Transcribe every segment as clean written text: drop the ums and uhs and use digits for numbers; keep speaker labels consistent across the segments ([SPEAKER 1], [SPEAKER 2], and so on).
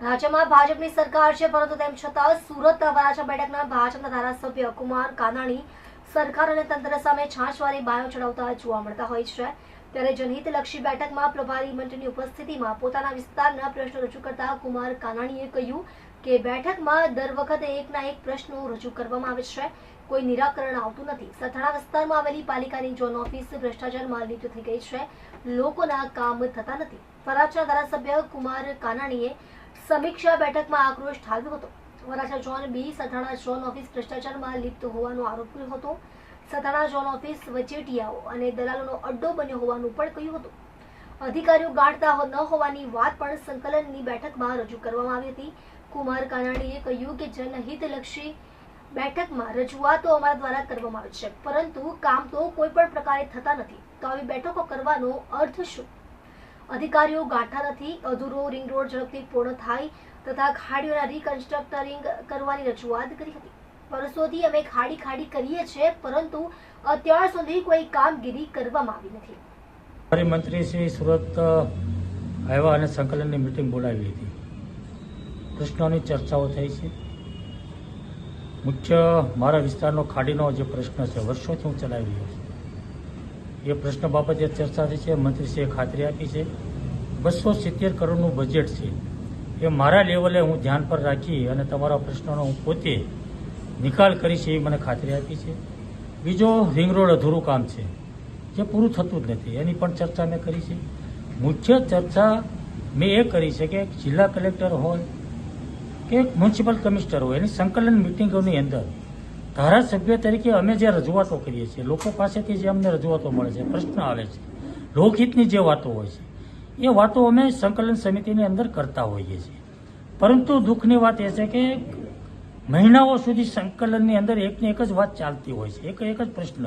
[SPEAKER 1] રાજ્યમાં ભાજપની સરકાર છે, પરંતુ તેમ છતાં સુરત વરાછા બેઠકના ભાજપના ધારાસભ્ય કુમાર કાનાણી સરકાર અને તંત્ર સામે છાશવારી બાયો ચડાવતા જોવા મળતા હોય છે। ત્યારે જનહિતલક્ષી બેઠકમાં પ્રભારી મંત્રીની ઉપસ્થિતિમાં પોતાના વિસ્તારના પ્રશ્નો રજૂ કરતા કુમાર કાનાણીએ કહ્યું કે બેઠકમાં દર વખતે એકના એક પ્રશ્નો રજૂ કરવામાં આવે છે, કોઈ નિરાકરણ આવતું નથી। સથાણા વિસ્તારમાં આવેલી પાલિકાની ઝોન ઓફિસ ભ્રષ્ટાચારમાં લિપ્ત થઈ ગઈ છે, લોકોના કામ થતા નથી। વરાછા ધારાસભ્ય કુમાર કાનાણીએ સમીક્ષા બેઠકમાં આક્રોશ ઠાલવ્યો હતો। વરાછા ઝોન બી સથાણા ઝોન ઓફિસ ભ્રષ્ટાચારમાં લિપ્ત હોવાનો આરોપ કર્યો હતો। સથાણા ઝોન ઓફિસ વચેટિયાઓ અને દલાલોનો અડ્ડો બન્યો હોવાનું પણ કહ્યું હતું। અધિકારીઓ ગાંઠતા ન હોવાની વાત પણ સંકલનની બેઠકમાં રજૂ કરવામાં આવી હતી। કુમાર કાનાણીએ કહ્યું કે જનહિતલક્ષી બેઠકમાં રજૂઆતો અમારા દ્વારા કરવામાં આવે છે, પરંતુ કામ તો કોઈ પણ પ્રકારે થતા નથી, તો આવી બેઠકો કરવાનો અર્થ શું? અધિકારીઓ ગાંઠતા નથી। અધૂરો રિંગ રોડ ઝડપથી પૂર્ણ થાય તથા ખાડીઓના રિકન્સ્ટ્રક્ટરિંગ કરવાની રજૂઆત કરી હતી। વર્ષોથી અમે ખાડી કરીએ છીએ, પરંતુ અત્યાર સુધી કોઈ કામગીરી કરવામાં આવી નથી।
[SPEAKER 2] મંત્રી શ્રી સુરત આવ્યા અને સંકલનની મીટિંગ બોલાવી હતી। પ્રશ્નોની ચર્ચાઓ થઈ છે। મુખ્ય મારા વિસ્તારનો ખાડીનો જે પ્રશ્ન છે, વર્ષોથી હું ચલાવી રહ્યો છું, એ પ્રશ્ન બાબતે ચર્ચા થઈ છે। મંત્રીશ્રીએ ખાતરી આપી છે 270 કરોડનું બજેટ છે, એ મારા લેવલે હું ધ્યાન પર રાખી અને તમારા પ્રશ્નોનો હું પોતે નિકાલ કરીશ એવી મને ખાતરી આપી છે। બીજો રિંગ રોડ અધૂરું કામ છે, જે પૂરું થતું જ નથી, એની પણ ચર્ચા મેં કરી છે। મુખ્ય ચર્ચા મેં એ કરી છે કે જિલ્લા કલેક્ટર હોય કે મ્યુનિસિપલ કમિશનર હોય, એની સંકલન મિટિંગોની અંદર ધારાસભ્ય તરીકે અમે જે રજૂઆતો કરીએ છીએ, લોકો પાસેથી જે અમને રજૂઆતો મળે છે, પ્રશ્ન આવે છે, લોકહિતની જે વાતો હોય છે, એ વાતો અમે સંકલન સમિતિની અંદર કરતા હોઈએ છીએ। પરંતુ દુઃખની વાત એ છે કે મહિનાઓ સુધી સંકલનની અંદર એકને એક જ વાત ચાલતી હોય છે, એક જ પ્રશ્ન।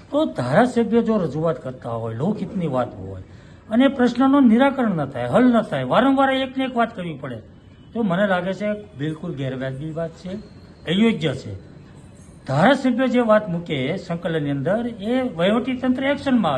[SPEAKER 2] તો ધારાસભ્ય જો રજૂઆત કરતા હોય, લોકહિતની વાત હોય અને પ્રશ્નનું નિરાકરણ ન થાય, હલ ન થાય, વારંવાર એકને એક વાત કરવી પડે, તો મને લાગે છે બિલકુલ ગેરવાજબી વાત છે, અયોગ્ય છે। ધારાસભ્ય જે વાત મૂકે સંકલનની અંદર, એ વહીવટી તંત્ર એક્શનમાં આવે।